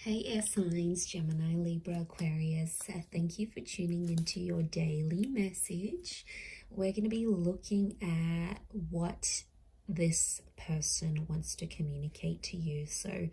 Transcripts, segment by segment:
Hey air signs, Gemini, Libra, Aquarius, thank you for tuning into your daily message. We're going to be looking at what this person wants to communicate to you. So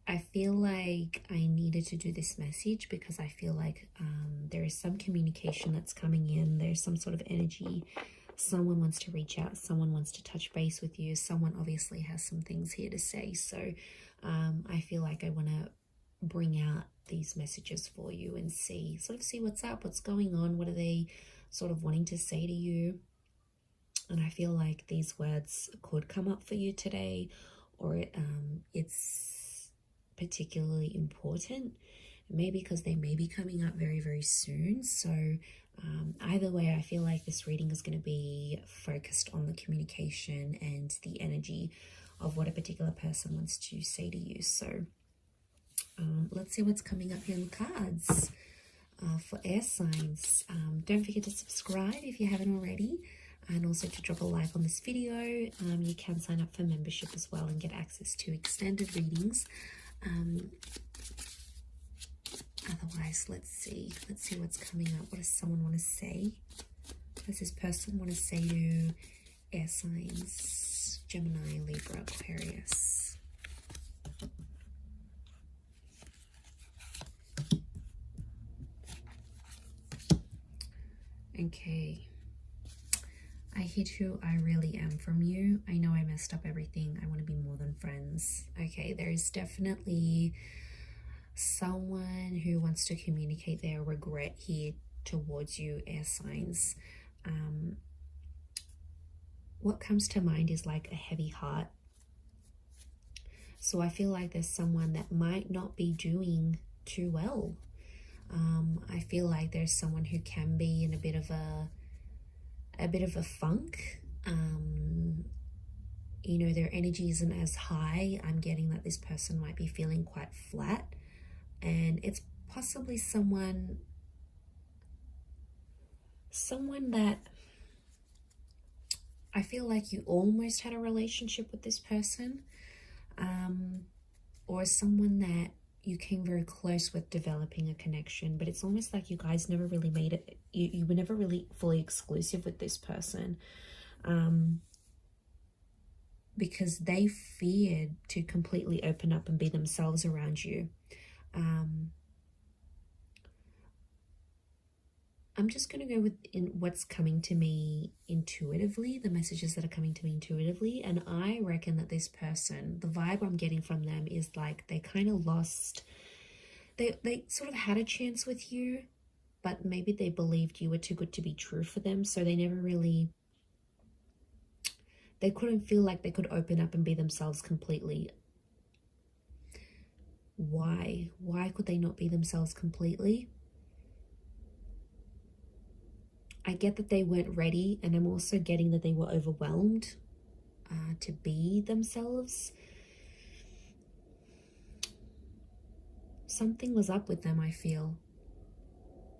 I feel like I needed to do this message because I feel like there is some communication that's coming in. There's some sort of energy. Someone wants to reach out. Someone wants to touch base with you. Someone obviously has some things here to say. So I feel like I want to bring out these messages for you and see what's up, what's going on, what are they sort of wanting to say to you. And I feel like these words could come up for you today, or it's particularly important, maybe because they may be coming up very, very soon. So either way, I feel like this reading is going to be focused on the communication and the energy of what a particular person wants to say to you. So let's see what's coming up here in the cards for air signs. Don't forget to subscribe if you haven't already, and also to drop a like on this video. You can sign up for membership as well and get access to extended readings. Otherwise, let's see what's coming up. What does someone want to say? What does this person want to say to air signs, Gemini, Libra, Aquarius? Okay. I hit who I really am from you. I know I messed up everything. I want to be more than friends. Okay, there is definitely someone who wants to communicate their regret here towards you, air signs. What comes to mind is like a heavy heart. So I feel like there's someone that might not be doing too well. I feel like there's someone who can be in a bit of a funk. You know, their energy isn't as high. I'm getting that this person might be feeling quite flat, and it's possibly someone that I feel like you almost had a relationship with this person, or someone that you came very close with developing a connection, but it's almost like you guys never really made it. You were never really fully exclusive with this person, because they feared to completely open up and be themselves around you. I'm just going to go with what's coming to me intuitively, the messages that are coming to me intuitively. And I reckon that this person, the vibe I'm getting from them is like they kind of lost, they sort of had a chance with you, but maybe they believed you were too good to be true for them. So they never really, they couldn't feel like they could open up and be themselves completely. Why? Why could they not be themselves completely? I get that they weren't ready, and I'm also getting that they were overwhelmed to be themselves. Something was up with them, I feel.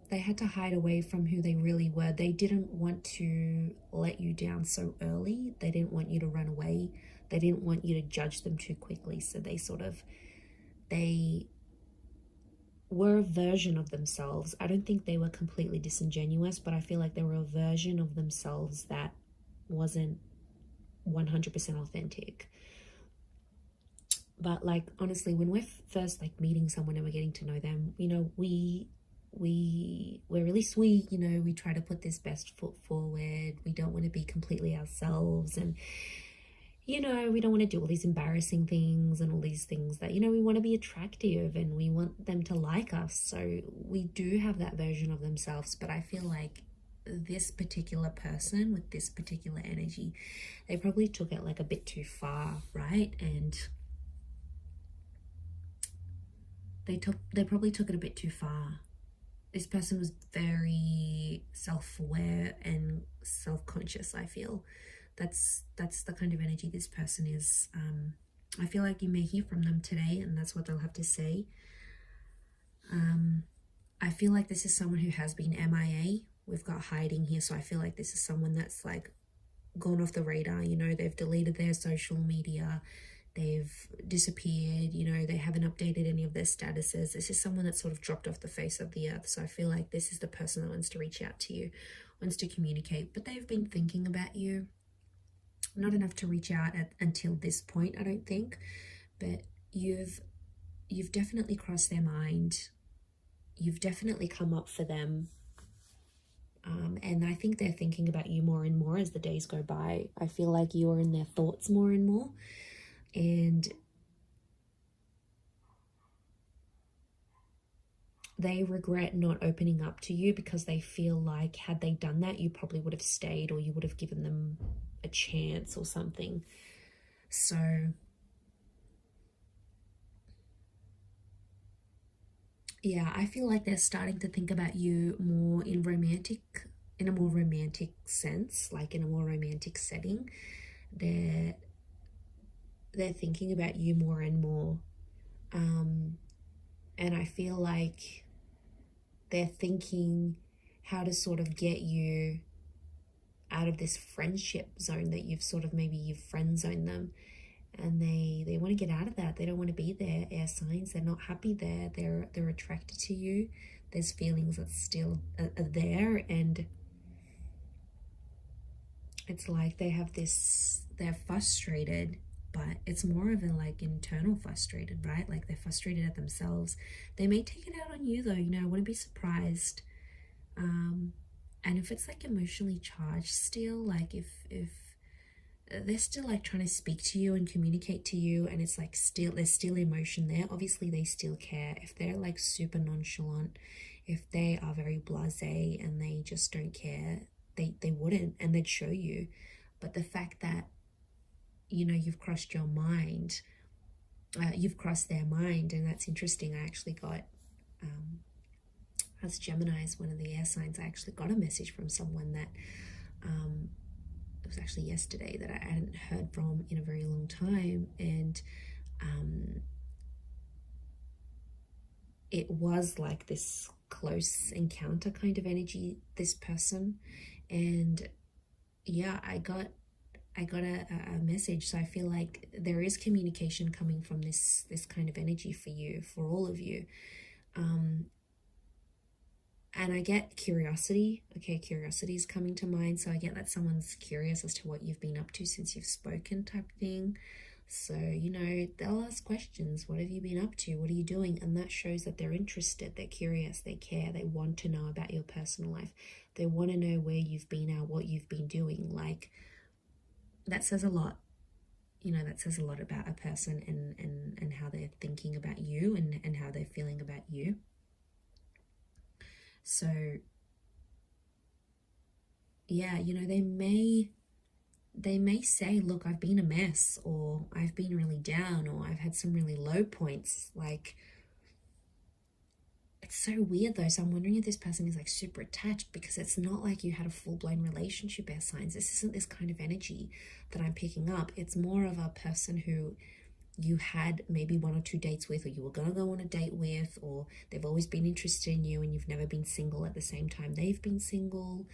They had to hide away from who they really were. They didn't want to let you down so early. They didn't want you to run away. They didn't want you to judge them too quickly. So they were a version of themselves. I don't think they were completely disingenuous, but I feel like they were a version of themselves that wasn't 100% authentic. But like, honestly, when we're first like meeting someone and we're getting to know them, you know, we're really sweet, you know, we try to put this best foot forward. We don't want to be completely ourselves, and you know, we don't want to do all these embarrassing things and all these things that, you know, we want to be attractive and we want them to like us. So we do have that version of themselves, but I feel like this particular person with this particular energy, they probably took it like a bit too far, right? And they probably took it a bit too far. This person was very self-aware and self-conscious, I feel. That's the kind of energy this person is. I feel like you may hear from them today, and that's what they'll have to say. I feel like this is someone who has been MIA. We've got hiding here, so I feel like this is someone that's like gone off the radar. You know, they've deleted their social media. they've disappeared, you know, they haven't updated any of their statuses. This is someone that's sort of dropped off the face of the earth. So I feel like this is the person that wants to reach out to you, wants to communicate, but they've been thinking about you. Not enough to reach out until this point, I don't think, but you've definitely crossed their mind. You've definitely come up for them. And I think they're thinking about you more and more as the days go by. I feel like you are in their thoughts more and more. And they regret not opening up to you because they feel like had they done that, you probably would have stayed, or you would have given them a chance or something. So yeah, I feel like they're starting to think about you more in a more romantic sense, like in a more romantic setting. They're thinking about you more and more. And I feel like they're thinking how to sort of get you out of this friendship zone that you've sort of, maybe you've friend zoned them, and they want to get out of that. They don't want to be there, air signs. They're not happy there. They're attracted to you. There's feelings that still are there, and it's like they have this, they're frustrated, but it's more of a like internal frustrated, right? Like they're frustrated at themselves. They may take it out on you though, you know, I wouldn't be surprised. And if it's like emotionally charged still, like if they're still like trying to speak to you and communicate to you, and it's like still, there's still emotion there, obviously they still care. If they're like super nonchalant, if they are very blasé and they just don't care, they wouldn't, and they'd show you. But the fact that, you know, you've crossed your mind, you've crossed their mind, and that's interesting. I actually got as Gemini is one of the air signs, I actually got a message from someone that it was actually yesterday, that I hadn't heard from in a very long time, and it was like this close encounter kind of energy, this person. And yeah, I got a message. So I feel like there is communication coming from this kind of energy for you, for all of you. And I get curiosity. Okay, curiosity is coming to mind. So I get that someone's curious as to what you've been up to since you've spoken, type thing. So, you know, they'll ask questions. What have you been up to? What are you doing? And that shows that they're interested, they're curious, they care, they want to know about your personal life. They want to know where you've been at, what you've been doing. Like, that says a lot. You know, that says a lot about a person and how they're thinking about you and how they're feeling about you. So, yeah, you know, they may say, look, I've been a mess, or I've been really down, or I've had some really low points. Like, it's so weird though. So I'm wondering if this person is like super attached, because it's not like you had a full-blown relationship, air signs. This isn't this kind of energy that I'm picking up. It's more of a person who you had maybe 1 or 2 dates with, or you were gonna go on a date with, or they've always been interested in you and you've never been single at the same time they've been single.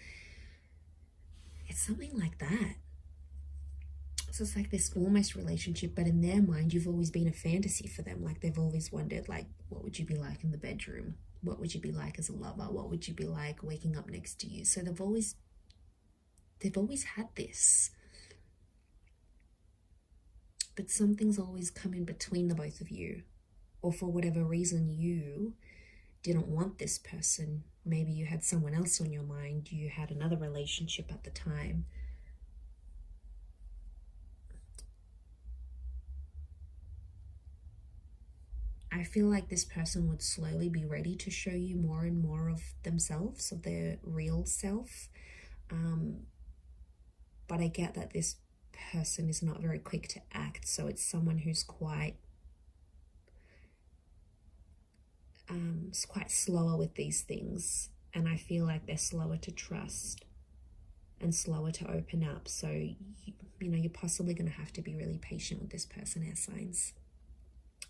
It's something like that. So it's like this almost relationship, but in their mind, you've always been a fantasy for them. Like, they've always wondered, like, what would you be like in the bedroom? What would you be like as a lover? What would you be like waking up next to you? So they've always had this. But something's always come in between the both of you. Or for whatever reason, you didn't want this person. Maybe you had someone else on your mind. You had another relationship at the time. I feel like this person would slowly be ready to show you more and more of themselves, of their real self. But I get that this person is not very quick to act. So it's someone who's quite slower with these things. And I feel like they're slower to trust and slower to open up. So, you know, you're possibly going to have to be really patient with this person, air signs.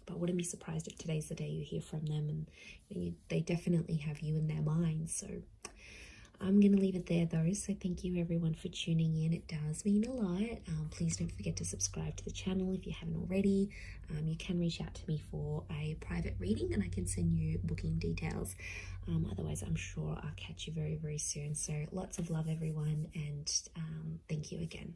But wouldn't be surprised if today's the day you hear from them, and they definitely have you in their minds. So I'm going to leave it there though. So thank you everyone for tuning in. It does mean a lot. Please don't forget to subscribe to the channel if you haven't already. You can reach out to me for a private reading and I can send you booking details. Otherwise, I'm sure I'll catch you very, very soon. So lots of love everyone, and thank you again.